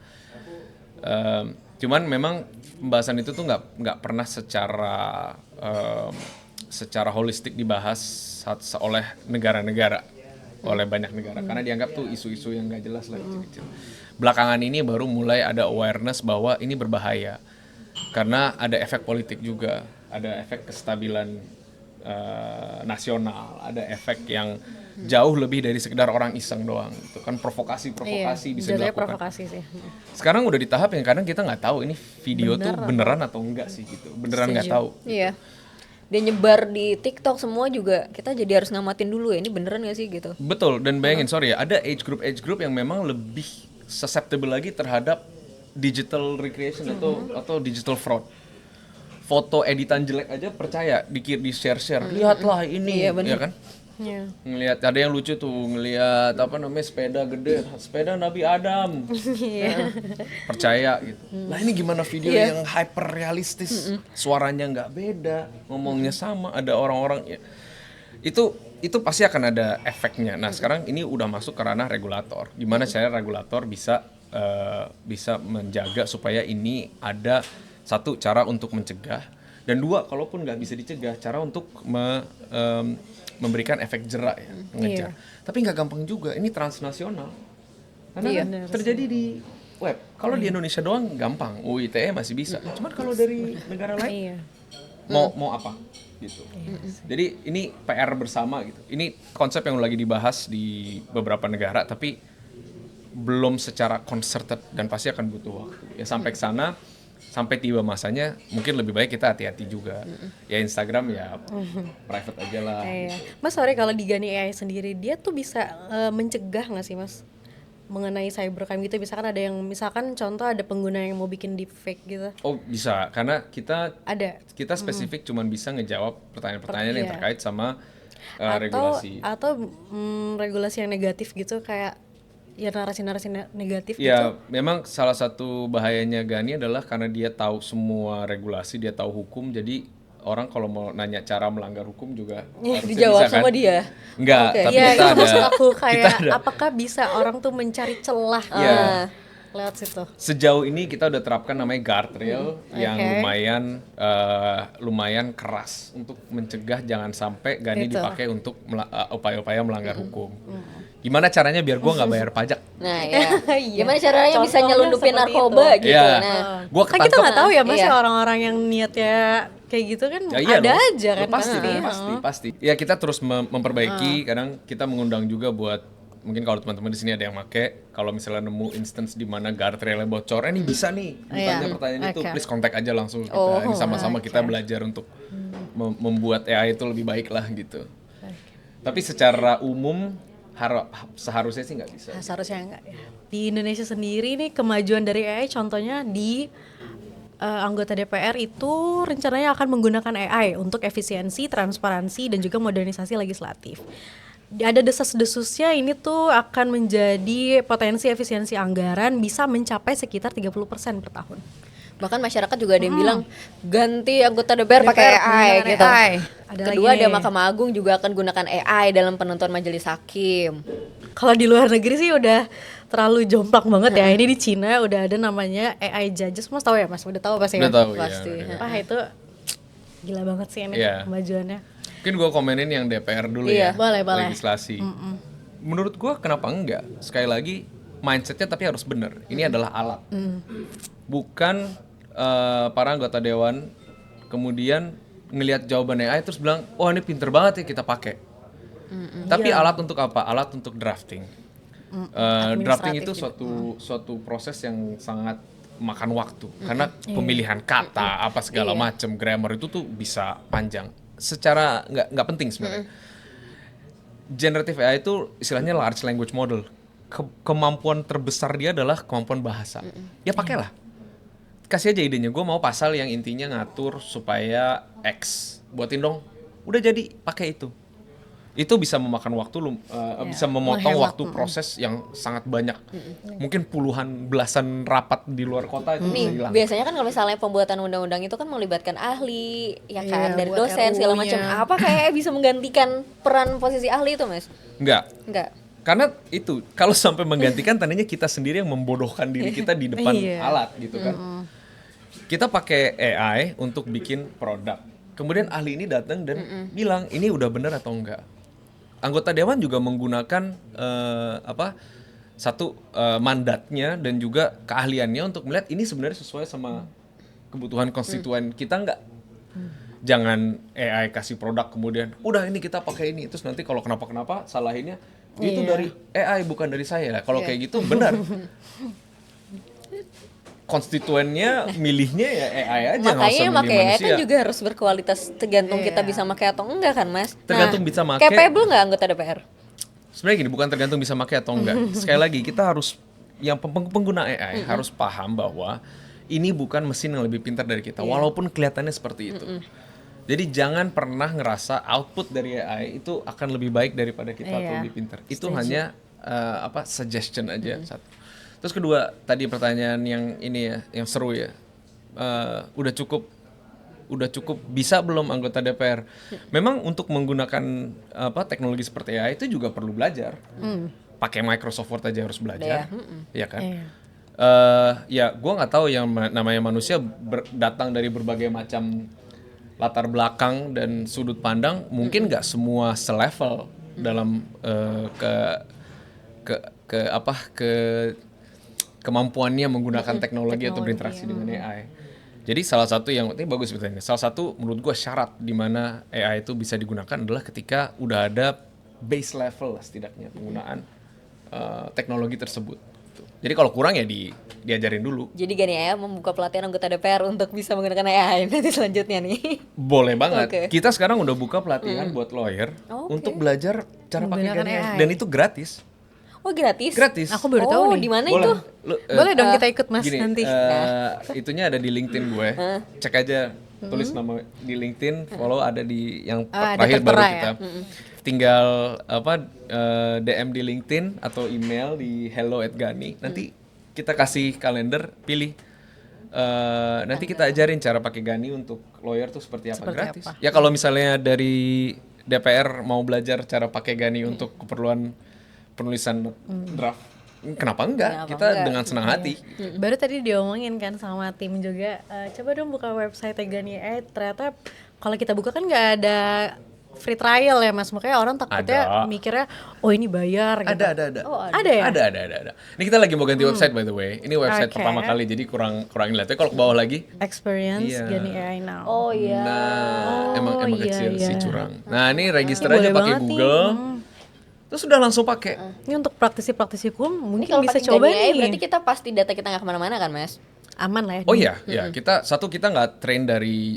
Cuman memang pembahasan itu tuh nggak pernah secara holistik dibahas oleh negara-negara, oleh banyak negara, karena dianggap tuh isu-isu yang nggak jelas lah kecil-kecil. Belakangan ini baru mulai ada awareness bahwa ini berbahaya karena ada efek politik juga, ada efek kestabilan nasional, ada efek yang jauh lebih dari sekedar orang iseng doang gitu kan, provokasi bisa jatuhnya dilakukan. provokasi sih. Sekarang udah di tahap yang kadang kita nggak tahu ini video tuh beneran atau enggak sih gitu, beneran nggak tahu. Iya. Dan nyebar di TikTok semua juga kita jadi harus ngamatin dulu ya, ini beneran gak sih gitu. Betul, dan bayangin sorry ya, ada age group yang memang lebih susceptible lagi terhadap digital recreation atau digital fraud. Foto editan jelek aja percaya di share, lihatlah ini, Iya, bener. ya kan? Iya. Ngelihat ada yang lucu tuh, ngelihat apa namanya sepeda gede, sepeda Nabi Adam. Percaya gitu. Lah ini gimana video yang hyper realistis, suaranya nggak beda, ngomongnya sama, ada orang-orang ya. Itu pasti akan ada efeknya. Nah, sekarang ini udah masuk ke ranah regulator. Gimana cara regulator bisa menjaga supaya ini ada satu cara untuk mencegah, dan dua kalaupun nggak bisa dicegah, cara untuk memberikan efek jerak ya, ngejar. Tapi nggak gampang juga, ini transnasional. Karena kan terjadi di web. Kalau di Indonesia doang gampang, UITE masih bisa. Cuman kalau dari negara lain mau apa gitu. Jadi ini PR bersama gitu. Ini konsep yang lagi dibahas di beberapa negara, tapi belum secara concerted dan pasti akan butuh waktu. Ya sampai ke sana, sampai tiba masanya, mungkin lebih baik kita hati-hati juga. Ya Instagram ya private aja lah. Mas, sorry, kalau di Gani AI sendiri dia tuh bisa mencegah nggak sih Mas mengenai cybercrime gitu? Misalkan ada yang, misalkan contoh ada pengguna yang mau bikin deepfake gitu. Oh bisa, karena kita spesifik cuman bisa ngejawab pertanyaan-pertanyaan yang terkait sama regulasi. Atau regulasi yang negatif gitu, kayak ya narasi-narasi negatif Ya, gitu. memang salah satu bahayanya Gani adalah karena dia tahu semua regulasi, dia tahu hukum, jadi orang kalau mau nanya cara melanggar hukum juga harusnya Dijawab bisa, sama kan? dia. Enggak, Oke. tapi Iya, kita itu ada maksud aku, kita kayak ada. apakah bisa orang tuh mencari celah Iya. lewat situ? Sejauh ini kita udah terapkan namanya guardrail yang lumayan keras untuk mencegah jangan sampai Gani Itu. dipakai untuk upaya-upaya melanggar hukum. Gimana caranya biar gua nggak bayar pajak? Nah, ya. Iya. Gimana caranya bisa Contohnya nyelundupin seperti narkoba itu. gitu. Iya. Nah, Gua Kan kita nggak tahu ya Mas, Iya. ya orang-orang yang niatnya kayak gitu kan Ya, iya ada loh. aja kan Pasti. Pasti. Ya kita terus memperbaiki. Kadang kita mengundang juga buat, mungkin kalau teman-teman di sini ada yang make, kalau misalnya nemu instance di mana guardrailnya bocor, ini bisa nih, ditanya pertanyaan itu, please kontak aja langsung kita. Ini sama-sama kita belajar untuk membuat AI itu lebih baik lah gitu. Tapi secara umum seharusnya sih nggak bisa. Nah, seharusnya enggak ya. Di Indonesia sendiri nih kemajuan dari AI, contohnya di anggota DPR itu rencananya akan menggunakan AI untuk efisiensi, transparansi, dan juga modernisasi legislatif. Ada desas-desusnya ini tuh akan menjadi potensi efisiensi anggaran bisa mencapai sekitar 30% per tahun. bahkan masyarakat juga ada yang bilang ganti anggota DPR pakai AI gitu. Ada Kedua lagi ada nih. Mahkamah Agung juga akan gunakan AI dalam penentuan majelis hakim. Kalau di luar negeri sih udah terlalu jomplang banget ya. Ini di Cina udah ada namanya AI judges. Mas tahu ya Mas? Udah tahu pasti Udah ya? tahu ya. Pasti. udah. Wah itu gila banget sih ini Iya. kemajuannya. Mungkin gue komenin yang DPR dulu Iya. ya. Boleh. Legislasi. Menurut gue kenapa enggak? Sekali lagi mindsetnya tapi harus bener. Ini adalah alat. Bukan para anggota dewan kemudian ngelihat jawaban AI terus bilang, oh ini pinter banget ya kita pakai. Tapi alat untuk apa? Alat untuk drafting. Drafting itu suatu proses yang sangat makan waktu karena pemilihan kata apa segala macam grammar itu tuh bisa panjang. Secara nggak penting sebenarnya. Generative AI itu istilahnya large language model. Kemampuan terbesar dia adalah kemampuan bahasa. Ya pakailah. Kasih aja idenya, gue mau pasal yang intinya ngatur supaya X, buatin dong. Udah jadi, pakai itu. Itu bisa memakan waktu, bisa memotong menghemat. waktu proses yang sangat banyak. Mungkin puluhan, belasan rapat di luar kota itu bisa Nih, hilang. biasanya kan kalau misalnya pembuatan undang-undang itu kan melibatkan ahli, ya kan, Iya, dari buat dosen segala RUU-nya. macam. Apa kayak bisa menggantikan peran posisi ahli itu, Mas? Enggak. Enggak. Karena itu, kalau sampai menggantikan, tandanya kita sendiri yang membodohkan diri kita di depan Iya. alat gitu kan. Kita pakai AI untuk bikin produk. Kemudian ahli ini datang dan bilang, ini udah bener atau enggak. Anggota dewan juga menggunakan mandatnya dan juga keahliannya untuk melihat ini sebenarnya sesuai sama kebutuhan konstituen kita enggak. Jangan AI kasih produk kemudian udah ini kita pakai ini terus nanti kalau kenapa-kenapa salahinnya itu dari AI bukan dari saya. Kalau kayak gitu benar. Konstituennya milihnya ya AI aja nggak usah Makanya milih pakai AI manusia. kan juga harus berkualitas tergantung kita bisa pakai atau enggak kan, Mas? Tergantung bisa pakai. Capable enggak anggota DPR? Sebenarnya gini, bukan tergantung bisa pakai atau enggak. Sekali lagi kita harus yang pengguna AI harus paham bahwa ini bukan mesin yang lebih pintar dari kita, walaupun kelihatannya seperti itu. Jadi jangan pernah ngerasa output dari AI itu akan lebih baik daripada kita atau lebih pintar. Itu hanya suggestion aja satu. Terus kedua, tadi pertanyaan yang ini ya, yang seru ya. Udah cukup bisa belum anggota DPR? Memang untuk menggunakan teknologi seperti AI itu juga perlu belajar. Pakai Microsoft Word aja harus belajar, ya kan? Ya, gue nggak tahu yang namanya manusia datang dari berbagai macam latar belakang dan sudut pandang. Mungkin nggak semua selevel dalam kemampuannya menggunakan teknologi atau berinteraksi dengan AI. Jadi salah satu yang ini bagus sebetulnya. Salah satu menurut gue syarat di mana AI itu bisa digunakan adalah ketika udah ada base level setidaknya penggunaan teknologi tersebut. Jadi kalau kurang ya diajarin dulu. Jadi Gani AI membuka pelatihan anggota DPR untuk bisa menggunakan AI nanti selanjutnya nih. Boleh banget. Kita sekarang udah buka pelatihan buat lawyer untuk belajar cara pakai Gani AI. Dan itu gratis. Oh, gratis? Gratis. Aku baru tahu nih. Di mana Boleh. itu? Boleh dong kita ikut Mas Gini, nanti. itunya ada di LinkedIn gue. Cek aja, tulis nama di LinkedIn, follow ada di yang terakhir baru tertera kita. Tinggal DM di LinkedIn atau email di hello@gani. Nanti kita kasih kalender, pilih. Nanti kita ajarin cara pakai Gani untuk lawyer tuh seperti apa, gratis. Ya kalau misalnya dari DPR mau belajar cara pakai Gani untuk keperluan penulisan draft, kenapa enggak? Kita dengan senang hati. Baru tadi diomongin kan sama tim juga, coba dong buka website Gani AI. Ternyata kalau kita buka kan nggak ada free trial ya Mas, makanya orang takutnya mikirnya oh ini bayar gitu. Ada. Oh, ada ya? Ada. Ini kita lagi mau ganti website by the way. Ini website pertama kali jadi kurang lihat. Tapi kalau ke bawah lagi Experience Gani AI now. Oh iya. Nah, emang kecil sih curang. Nah, ini register aja pakai Google. Terus udah langsung pakai. Ini untuk praktisi hukum mungkin Kalau bisa pakai coba Gani AI nih. berarti kita pasti data kita nggak kemana-mana kan, Mas? Aman lah ya. Oh iya, kita nggak train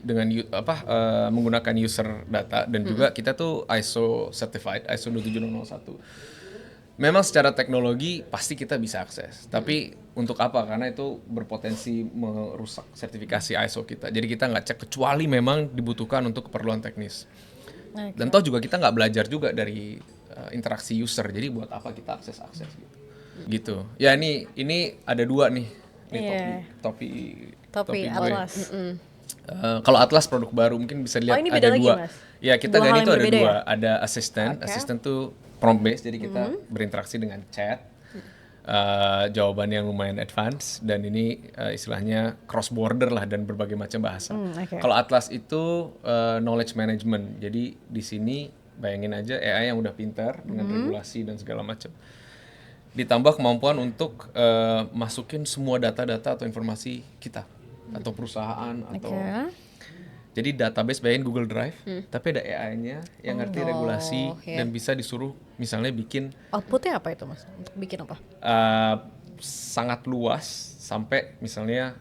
dengan menggunakan user data dan juga kita tuh ISO certified, ISO 27001. Memang secara teknologi pasti kita bisa akses, tapi untuk apa? Karena itu berpotensi merusak sertifikasi ISO kita. Jadi kita nggak cek kecuali memang dibutuhkan untuk keperluan teknis. Dan toh juga kita nggak belajar juga dari interaksi user. Jadi buat apa kita akses gitu. Ya ini ada dua nih. Ini topi Atlas. Kalau Atlas produk baru mungkin bisa dilihat ini ada beda lagi, dua. Mas? Ya kita Dua Gani hal itu yang ada berbeda dua. ya? Ada assistant tuh prompt based, jadi kita berinteraksi dengan chat. Jawaban yang lumayan advance dan ini istilahnya cross border lah dan berbagai macam bahasa. Kalau Atlas itu knowledge management. Jadi di sini bayangin aja AI yang udah pintar dengan regulasi dan segala macam. Ditambah kemampuan untuk masukin semua data-data atau informasi kita atau perusahaan atau jadi database bayangin Google Drive tapi ada AI-nya yang ngerti regulasi dan bisa disuruh misalnya bikin Outputnya apa itu Mas? Untuk bikin apa? Sangat luas sampai misalnya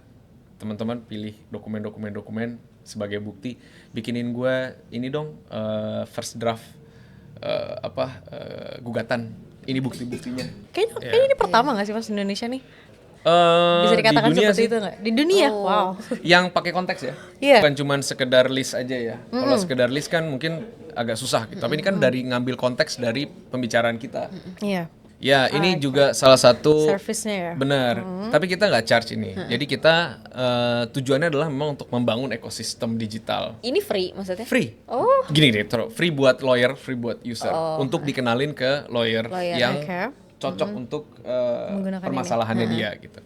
teman-teman pilih dokumen sebagai bukti, bikinin gue ini dong first draft gugatan, ini bukti-buktinya. Kayaknya ini pertama nggak sih Mas di Indonesia nih? Bisa Di dikatakan dunia seperti sih. itu nggak? Di dunia? Wow. Yang pakai konteks ya, bukan cuman sekedar list aja ya. Kalau sekedar list kan mungkin agak susah gitu. Tapi ini kan dari ngambil konteks dari pembicaraan kita. Iya. Ya, ini juga salah satu Service-nya ya. benar. Tapi kita nggak charge ini. Jadi kita tujuannya adalah memang untuk membangun ekosistem digital. Ini free maksudnya? Free. Oh. Gini deh, free buat lawyer, free buat user. Untuk dikenalin ke lawyer yang cocok untuk permasalahannya dia gitu.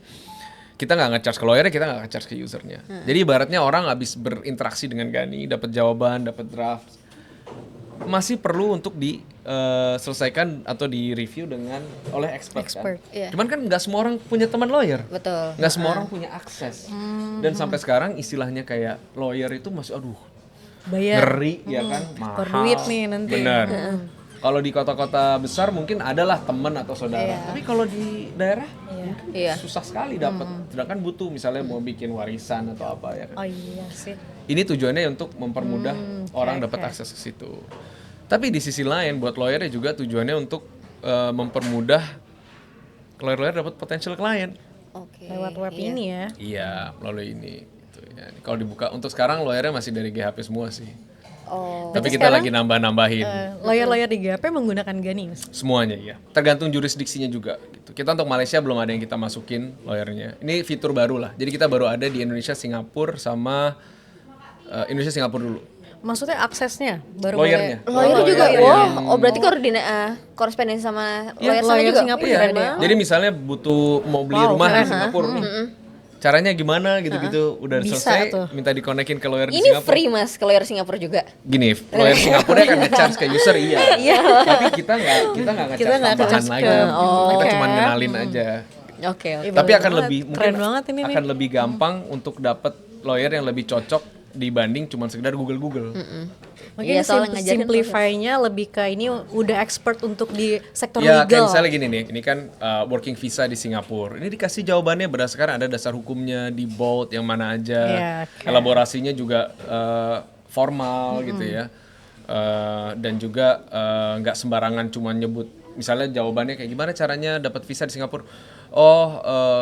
Kita nggak nge-charge ke lawyer, kita nggak nge-charge ke usernya. Jadi ibaratnya orang habis berinteraksi dengan Gani, dapat jawaban, dapat draft, masih perlu untuk diselesaikan atau di-review oleh expert. Kan? Cuman kan nggak semua orang punya teman lawyer. Betul. Nggak semua orang punya akses. Dan sampai sekarang istilahnya kayak lawyer itu masih bayar. ngeri ya kan, mahal. Duit nih nanti. Benar. Kalau di kota-kota besar mungkin adalah teman atau saudara. Tapi kalau di daerah mungkin susah sekali dapat. Sedangkan butuh misalnya mau bikin warisan atau apa ya kan. Oh iya sih. Ini tujuannya untuk mempermudah orang dapat akses ke situ. Tapi di sisi lain buat lawyernya juga tujuannya untuk mempermudah lawyer-lawyer dapat potential client. Oke. Lewat web Iya. ini ya. Iya, melalui ini. Gitu, ya. Kalau dibuka untuk sekarang lawyernya masih dari GHP semua sih. Oh. Tapi kita lagi nambah-nambahin Lawyer-lawyer di GHP menggunakan Gani Mas. semuanya ya. Tergantung jurisdiksinya juga gitu. Kita untuk Malaysia belum ada yang kita masukin lawyernya. Ini fitur baru lah. Jadi kita baru ada di Indonesia, Singapura sama Indonesia Singapura dulu. Maksudnya aksesnya baru Lawyernya. Lawyer juga. Lawyer Wah, yang- oh berarti korespondensi sama Iya, lawyer sana lawyer juga. Singapura Keren juga. banget. Jadi misalnya butuh mau beli rumah di Singapura nih. Caranya gimana gitu-gitu udah Bisa selesai tuh. minta dikonekin ke lawyer di Ini Singapura. free Mas ke lawyer Singapura juga. Gini, lawyer Singapura akan nge-charge ke user iya. Tapi kita nggak Kita nge-charge nggak tambahan nge-charge lagi. ke- Kita oke. cuma ngenalin aja. Oke. Iya, Tapi bagus akan banget. lebih Keren banget ini akan lebih gampang untuk dapat lawyer yang lebih cocok dibanding cuma sekedar Google. Mungkin Iya, soalnya ngajarin simplify-nya lebih ke ini udah expert untuk di sektor Ya kayak legal. misalnya gini nih, ini kan working visa di Singapura. Ini dikasih jawabannya berdasarkan ada dasar hukumnya di bold yang mana aja. Iya, oke. Elaborasinya juga formal gitu ya. Dan juga nggak sembarangan cuma nyebut. Misalnya jawabannya kayak gimana caranya dapat visa di Singapura.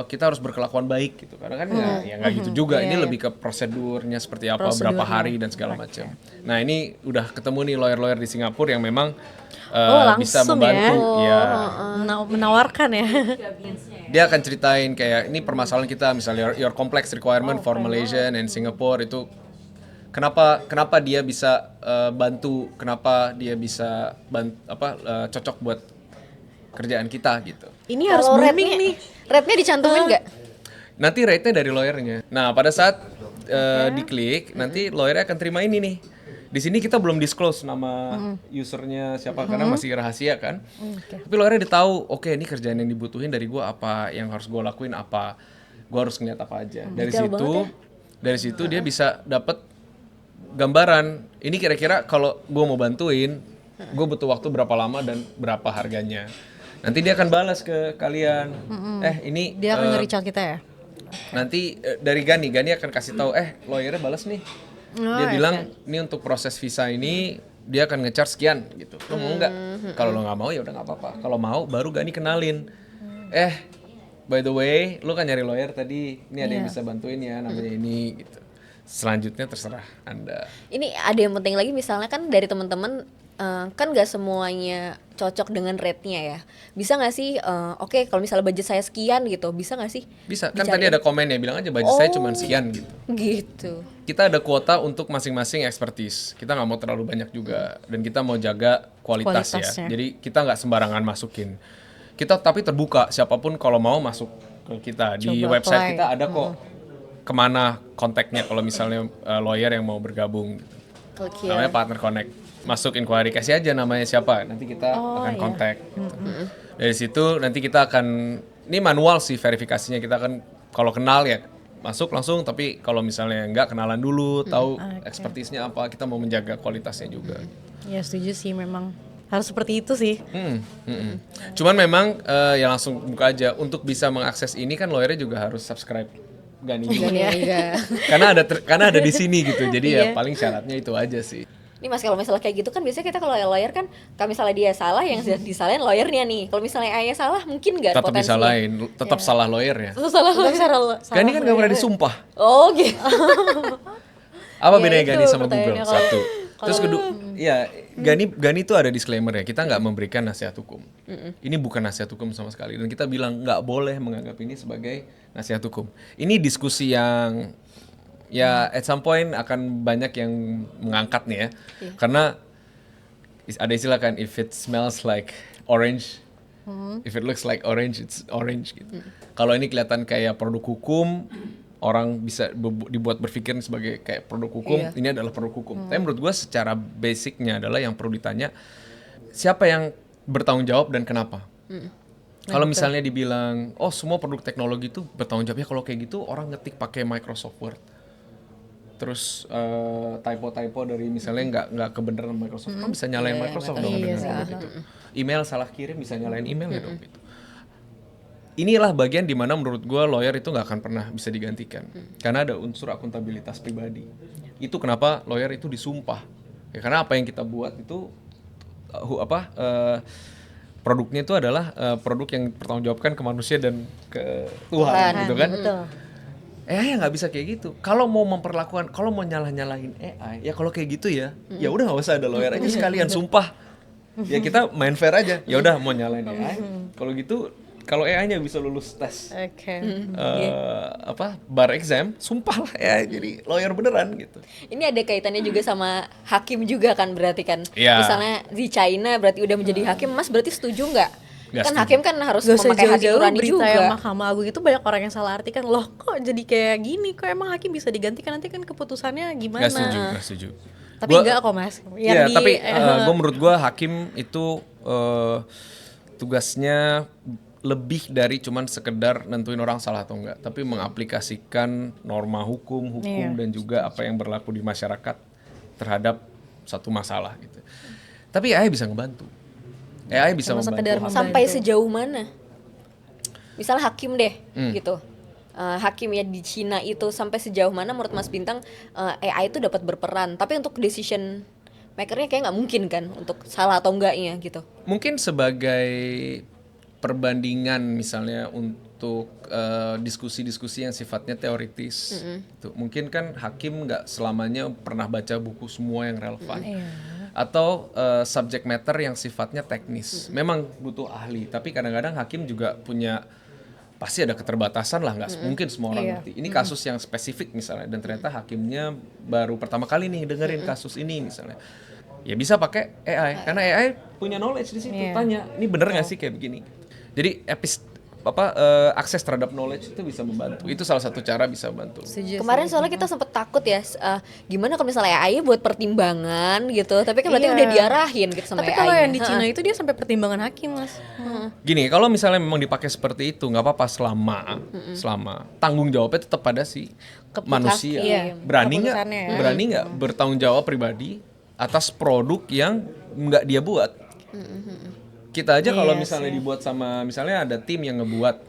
Kita harus berkelakuan baik gitu. Karena kan ya nggak gitu juga. Ini lebih ke prosedurnya seperti apa, berapa hari dan segala macam. Nah ini udah ketemu nih lawyer-lawyer di Singapura yang memang bisa langsung membantu. Ya. Menawarkan ya. Dia akan ceritain kayak ini permasalahan kita misalnya your complex requirement for Malaysia and Singapore itu kenapa dia bisa bantu, kenapa dia bisa cocok buat kerjaan kita gitu. Ini harus Kalau booming rate-nya- nih. Rate-nya dicantumin nggak? Nanti rate-nya dari lawyernya. Nah, pada saat diklik, nanti lawyernya akan terima ini nih. Di sini kita belum disclose nama usernya siapa karena masih rahasia kan. Tapi lawyernya udah tahu, oke ini kerjaan yang dibutuhin dari gua apa, yang harus gua lakuin apa, gua harus ngeliat apa aja. Dari situ dia bisa dapat gambaran. Ini kira-kira kalau gua mau bantuin, gua butuh waktu berapa lama dan berapa harganya. Nanti dia akan balas ke kalian. Ini Dia akan nge-reach out kita ya. nanti dari Gani akan kasih tahu lawyernya balas nih. Dia bilang ini untuk proses visa ini dia akan nge-charge sekian gitu. Lo mau nggak? Kalau lo nggak mau ya udah nggak apa-apa. Kalau mau baru Gani kenalin. By the way, lo kan nyari lawyer tadi. Ini ada yang bisa bantuin ya namanya ini gitu. Selanjutnya terserah Anda. Ini ada yang penting lagi misalnya kan dari teman-teman kan nggak semuanya cocok dengan rate-nya ya. Bisa nggak sih? Oke, kalau misalnya budget saya sekian gitu, bisa nggak sih? Bisa. Kan tadi ada komen ya bilang aja budget saya cuma sekian gitu. Gitu. Kita ada kuota untuk masing-masing expertise. Kita nggak mau terlalu banyak juga dan kita mau jaga kualitas ya. Kualitasnya. Jadi kita nggak sembarangan masukin. Kita tapi terbuka siapapun kalau mau masuk ke kita di Coba website apply. kita ada kok kemana kontaknya kalau misalnya lawyer yang mau bergabung. Oke. Namanya Partner Connect. Masuk inquiry kasih aja namanya siapa. Nanti kita akan kontak. Gitu. Dari situ nanti kita akan ini manual sih verifikasinya kita akan kalau kenal ya masuk langsung tapi kalau misalnya nggak kenalan dulu tahu expertise-nya apa kita mau menjaga kualitasnya juga. Ya setuju sih memang harus seperti itu sih. Cuman memang ya langsung buka aja untuk bisa mengakses ini kan lawyernya juga harus subscribe Gani juga. Iya. karena ada di sini gitu. Jadi ya paling syaratnya itu aja sih. Ini Mas kalau misalnya kayak gitu kan biasanya kita kalau lawyer kan kalau misalnya dia salah yang disalahin lawyernya nih. Kalau misalnya ayah salah mungkin nggak Tetap potensinya. disalahin, tetap salah lawyernya. Terus salah lawyer. Gani kan nggak pernah disumpah. Oh gitu. Apa Ya, bedanya itu Gani sama pertanyaannya Google? kalau- Satu. Terus kedua, ya Gani itu ada disclaimer ya. Kita nggak memberikan nasihat hukum. Ini bukan nasihat hukum sama sekali. Dan kita bilang nggak boleh menganggap ini sebagai nasihat hukum. Ini diskusi yang ya at some point akan banyak yang mengangkat nih ya. Karena ada istilah kan if it smells like orange, if it looks like orange, it's orange gitu. Kalau ini kelihatan kayak produk hukum, orang bisa dibuat berpikir sebagai kayak produk hukum, ini adalah produk hukum. Tapi menurut gue secara basicnya adalah yang perlu ditanya siapa yang bertanggung jawab dan kenapa. Kalau misalnya dibilang, oh semua produk teknologi itu bertanggung jawab ya kalau kayak gitu orang ngetik pakai Microsoft Word. Terus typo dari misalnya nggak kebenaran Microsoft, kan bisa nyalain Microsoft dong dengan produk itu. Email salah kirim bisa nyalain email dong gitu. Inilah bagian dimana menurut gue lawyer itu nggak akan pernah bisa digantikan karena ada unsur akuntabilitas pribadi. Itu kenapa lawyer itu disumpah. Ya, karena apa yang kita buat itu produknya itu adalah produk yang bertanggungjawabkan ke manusia dan ke Tuhan gitu kan. Betul. AI nggak bisa kayak gitu. Kalau mau memperlakukan, kalau mau nyalah-nyalahin AI, ya kalau kayak gitu ya udah nggak usah ada lawyer aja sekalian, sumpah. Ya kita main fair aja. Ya udah mau nyalain AI. Kalau gitu, kalau AI-nya bisa lulus tes Oke. bar exam, sumpah lah AI jadi lawyer beneran gitu. Ini ada kaitannya juga sama hakim juga kan berarti kan. Iya. Misalnya di China berarti udah menjadi hakim, Mas berarti setuju nggak? Nggak Kan setuju. hakim kan harus Gak usah memakai hati jauh-jauh nurani berita juga. yang Mahkamah Agung itu banyak orang yang salah artikan. Loh kok jadi kayak gini, kok emang hakim bisa digantikan, nanti kan keputusannya gimana. Nggak setuju. Tapi Gua- enggak kok Mas. Iya, tapi menurut gue hakim itu tugasnya lebih dari cuman sekedar nentuin orang salah atau enggak, tapi mengaplikasikan norma hukum Iya. dan juga apa yang berlaku di masyarakat terhadap satu masalah gitu. Tapi AI bisa ngebantu. AI bisa Cuma membantu. sekedar hakim. Sampai Membantu. sejauh mana? Misalnya hakim deh gitu. Hakim ya di Cina itu sampai sejauh mana menurut Mas Bintang AI itu dapat berperan, tapi untuk decision makernya kayak nggak mungkin kan untuk salah atau enggaknya gitu. Mungkin sebagai perbandingan misalnya untuk diskusi-diskusi yang sifatnya teoritis, gitu. Mungkin kan hakim nggak selamanya pernah baca buku semua yang relevan, atau subject matter yang sifatnya teknis. Memang butuh ahli, tapi kadang-kadang hakim juga punya pasti ada keterbatasan lah, nggak mungkin semua orang ngerti. Ini kasus yang spesifik misalnya, dan ternyata hakimnya baru pertama kali nih dengerin kasus ini misalnya. Ya bisa pakai AI, karena AI punya knowledge di situ. Tanya, ini bener nggak sih kayak begini? Jadi akses terhadap knowledge itu bisa membantu. Itu salah satu cara bisa membantu. Kemarin soalnya kita sempet takut ya, gimana kalau misalnya AI buat pertimbangan gitu, tapi kan berarti Iya. udah diarahin gitu sama Tapi AI. kalau yang di Cina itu dia sampai pertimbangan hakim Mas. Gini, kalau misalnya memang dipakai seperti itu nggak apa-apa selama tanggung jawabnya tetap pada si manusia. Iya, Berani keputusannya ya. nggak bertanggung jawab pribadi atas produk yang nggak dia buat. Kita aja kalau misalnya dibuat sama, misalnya ada tim yang ngebuat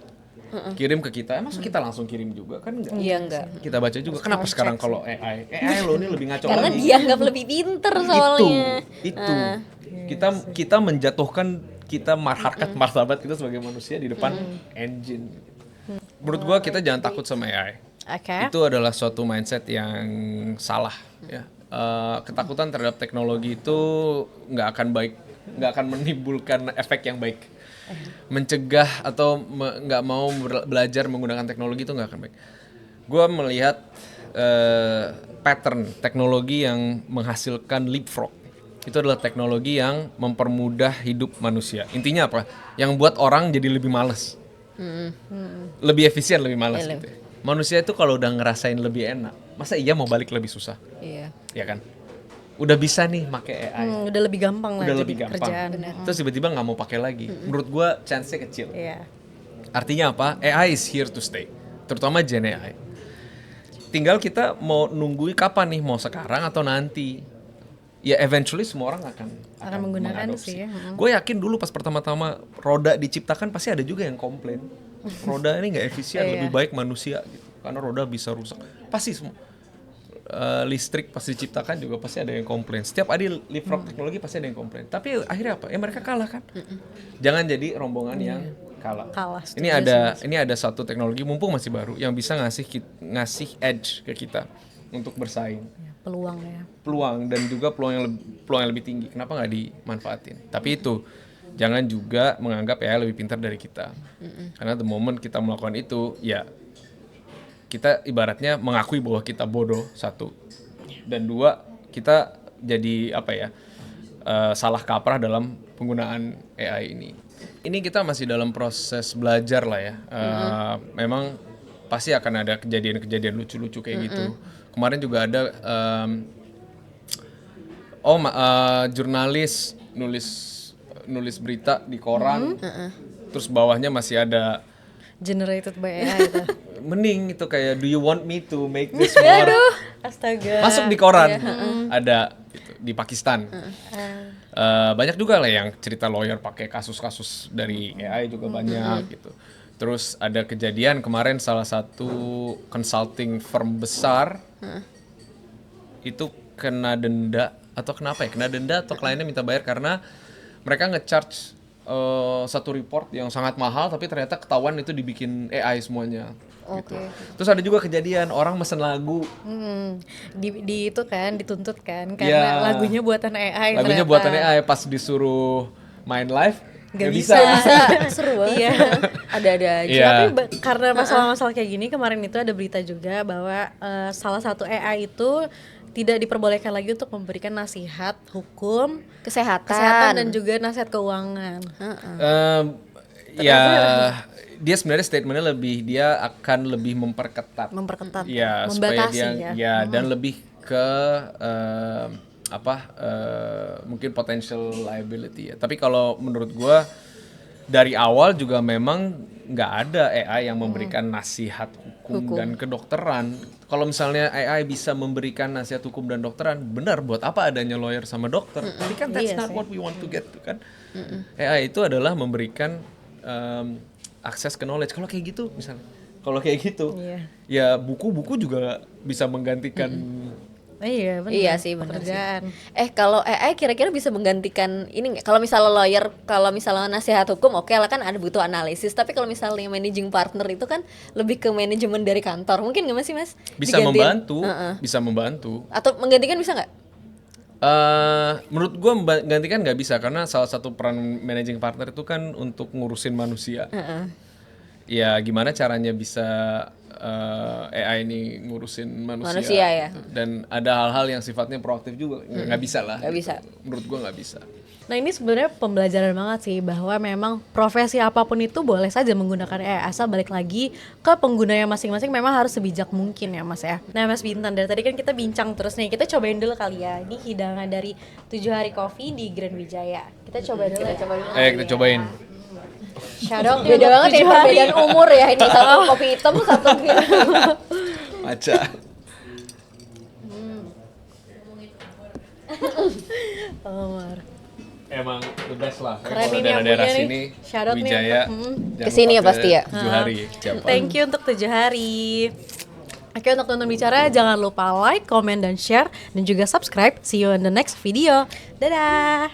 kirim ke kita, masa kita langsung kirim juga kan enggak? Iya enggak. Kita baca juga. Kenapa sekarang kalau AI lo ini lebih ngaco Karena lagi? dianggap lebih pinter soalnya. Itu kita menjatuhkan harkat martabat kita sebagai manusia di depan engine. Menurut gua kita jangan takut sama AI. Oke. Itu adalah suatu mindset yang salah ya. Ketakutan terhadap teknologi itu nggak akan menimbulkan efek yang baik. Mencegah atau nggak mau belajar menggunakan teknologi itu nggak akan baik. Gue melihat pattern teknologi yang menghasilkan leapfrog. Itu adalah teknologi yang mempermudah hidup manusia. Intinya apa? Yang buat orang jadi lebih malas. Lebih efisien, lebih malas gitu ya. Manusia itu kalau udah ngerasain lebih enak, masa iya mau balik lebih susah? Iya. Ya kan? Udah bisa nih pakai AI. Udah lebih gampang lah Udah jadi lebih gampang. kerjaan. Terus tiba-tiba nggak mau pakai lagi. Menurut gua chance-nya kecil. Iya. Artinya apa? AI is here to stay. Terutama Gen AI. Tinggal kita mau nungguin kapan nih, mau sekarang atau nanti. Ya eventually semua orang akan menggunakan mengadopsi. sih ya. Gue yakin dulu pas pertama-tama roda diciptakan pasti ada juga yang komplain. Roda ini nggak efisien, lebih baik manusia gitu. Karena roda bisa rusak. Pasti semua. Listrik pas diciptakan juga pasti ada yang komplain. Setiap ada leapfrog teknologi pasti ada yang komplain. Tapi akhirnya apa? Ya mereka kalah kan. Jangan jadi rombongan yang kalah. Ini ada satu teknologi mumpung masih baru yang bisa ngasih edge ke kita untuk bersaing. Peluang ya. Peluang dan juga peluang yang lebih tinggi. Kenapa nggak dimanfaatin? Tapi itu jangan juga menganggap AI lebih pintar dari kita. Karena the moment kita melakukan itu, ya kita ibaratnya mengakui bahwa kita bodoh, satu, dan dua, kita jadi salah kaprah dalam penggunaan AI ini. Ini kita masih dalam proses belajar lah ya. Memang pasti akan ada kejadian-kejadian lucu-lucu kayak gitu. Kemarin juga ada jurnalis nulis berita di koran, terus bawahnya masih ada Generated by AI itu. mending itu kayak do you want me to make this more Astaga. masuk di koran. Ada gitu, di Pakistan. Banyak juga lah yang cerita lawyer pakai kasus-kasus dari AI juga banyak gitu. Terus ada kejadian kemarin salah satu consulting firm besar itu kena denda atau kenapa ya? Kena denda atau kliennya minta bayar karena mereka nge-charge satu report yang sangat mahal tapi ternyata ketahuan itu dibikin AI semuanya. Gitu. Oke. Terus ada juga kejadian orang mesen lagu, Di itu kan dituntut kan karena Iya. lagunya buatan AI. lagunya ternyata. buatan AI, pas disuruh main live Nggak nggak bisa. Seru banget. Iya. Ada aja. Iya. Tapi karena masalah-masalah kayak gini kemarin itu ada berita juga bahwa salah satu AI itu tidak diperbolehkan lagi untuk memberikan nasihat hukum, kesehatan dan juga nasihat keuangan. Ya dia sebenarnya statementnya dia akan lebih memperketat. Memperketat, Ya, supaya membatasi dia ya. dan lebih ke mungkin potential liability ya. Tapi kalau menurut gua dari awal juga memang nggak ada AI yang memberikan nasihat hukum dan kedokteran. Kalau misalnya AI bisa memberikan nasihat hukum dan dokteran, benar, buat apa adanya lawyer sama dokter? Tapi kan that's Iya not sih. what we want to get kan. AI itu adalah memberikan akses ke knowledge. Kalau kayak gitu misalnya, kalau kayak gitu, Iya. ya buku-buku juga bisa menggantikan. Iya benar. Iya sih benar sih. Pekerjaan. Kalau AI kira-kira bisa menggantikan ini nggak? Kalau misalnya lawyer, kalau misalnya nasihat hukum, oke lah kan ada butuh analisis. Tapi kalau misalnya managing partner itu kan lebih ke manajemen dari kantor. Mungkin nggak sih mas? Bisa Digantiin? membantu, bisa membantu. Atau menggantikan bisa nggak? Menurut gue menggantikan nggak bisa karena salah satu peran managing partner itu kan untuk ngurusin manusia. Ya gimana caranya bisa AI ini ngurusin manusia, Manusia ya. Dan ada hal-hal yang sifatnya proaktif juga nggak bisa lah. Nggak bisa. Menurut gue nggak bisa. Nah ini sebenarnya pembelajaran banget sih bahwa memang profesi apapun itu boleh saja menggunakan AI asal balik lagi ke penggunanya masing-masing memang harus sebijak mungkin ya mas ya. Nah Mas Bintan dari tadi kan kita bincang terus nih, kita cobain dulu kali ya. Ini hidangan dari 7 Hari Coffee di Grand Wijaya. Kita coba dulu. Kita cobain. Shout out Beda untuk banget ya 7 hari. perbedaan umur ya ini satu kopi hitam satu green. Maca. Omar. Emang the best lah. Keren Kalau ini yang daerah punya nih. sini, Shout out nih Wijaya, untuk- jangan Kesini ya lupa pasti ya? 7 hari. Siapa? Thank you untuk 7 hari. Oke, untuk nonton bicara jangan lupa like, comment, dan share dan juga subscribe. See you in the next video. Dadah.